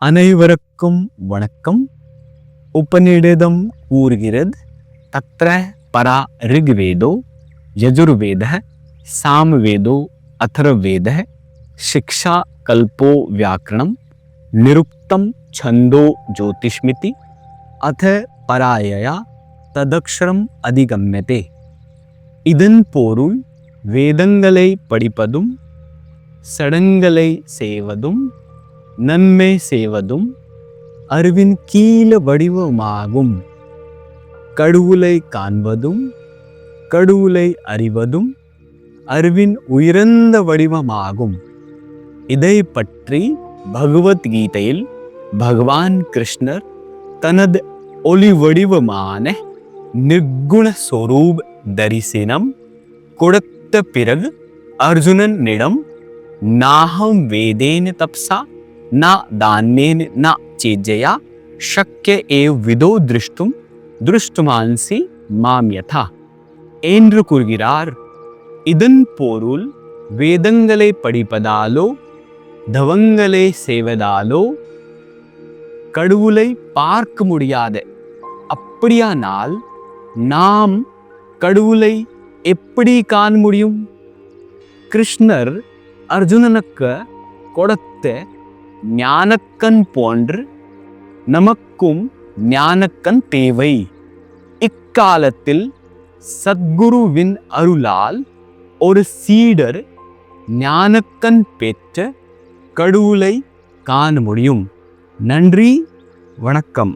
அனைவருக்கும் வணக்கம். உபநிடதம் கூறுகிறது, தத்ர பரா ரிக்வேதோ யஜுர்வேத சாமவேதோ அதர்வேத சிக்ஷா கல்போ வியாக்கரணம் நிருக்தம் சந்தோ ஜோதிஷ்மிதி அத பராயயா ததக்ஷரம் அதிகம்யதே. இதன் பொருள் வேதங்களை படிப்பதும் சடங்களை செய்வதும் நன்மை செய்வதும் அறிவின் கீழ வடிவமாகும். கடவுளை காண்பதும் கடவுளை அறிவதும் அறிவின் உயர்ந்த வடிவமாகும். இதை பற்றி பகவத்கீதையில் பகவான் கிருஷ்ணர் தனது ஒளி வடிவமான நிர்குண ஸ்வரூப தரிசனம் கொடுத்த பிறகு அர்ஜுனனிடம் நாஹம் வேதேன தப்சா ந தானேன ந சேஜயா ஷக்ய ஏவ் விதோ திருஷ்டும் திருஷ்டுமான்சி மாம் யதா என்று கூறுகிறார். இதன் பொருள் வேதங்களை படிப்பதாலோ தவங்களை செய்வதாலோ கடவுளை பார்க்க முடியாது. அப்படியானால் நாம் கடவுளை எப்படி காண முடியும்? கிருஷ்ணர் அர்ஜுனனுக்கு கொடுத்த ஞானக்கண் போன்று நமக்கும் ஞானக்கண் தேவை. இக்காலத்தில் சத்குருவின் அருளால் ஒரு சீடர் ஞானக்கண் பெற்ற கடவுளை காண முடியும். நன்றி, வணக்கம்.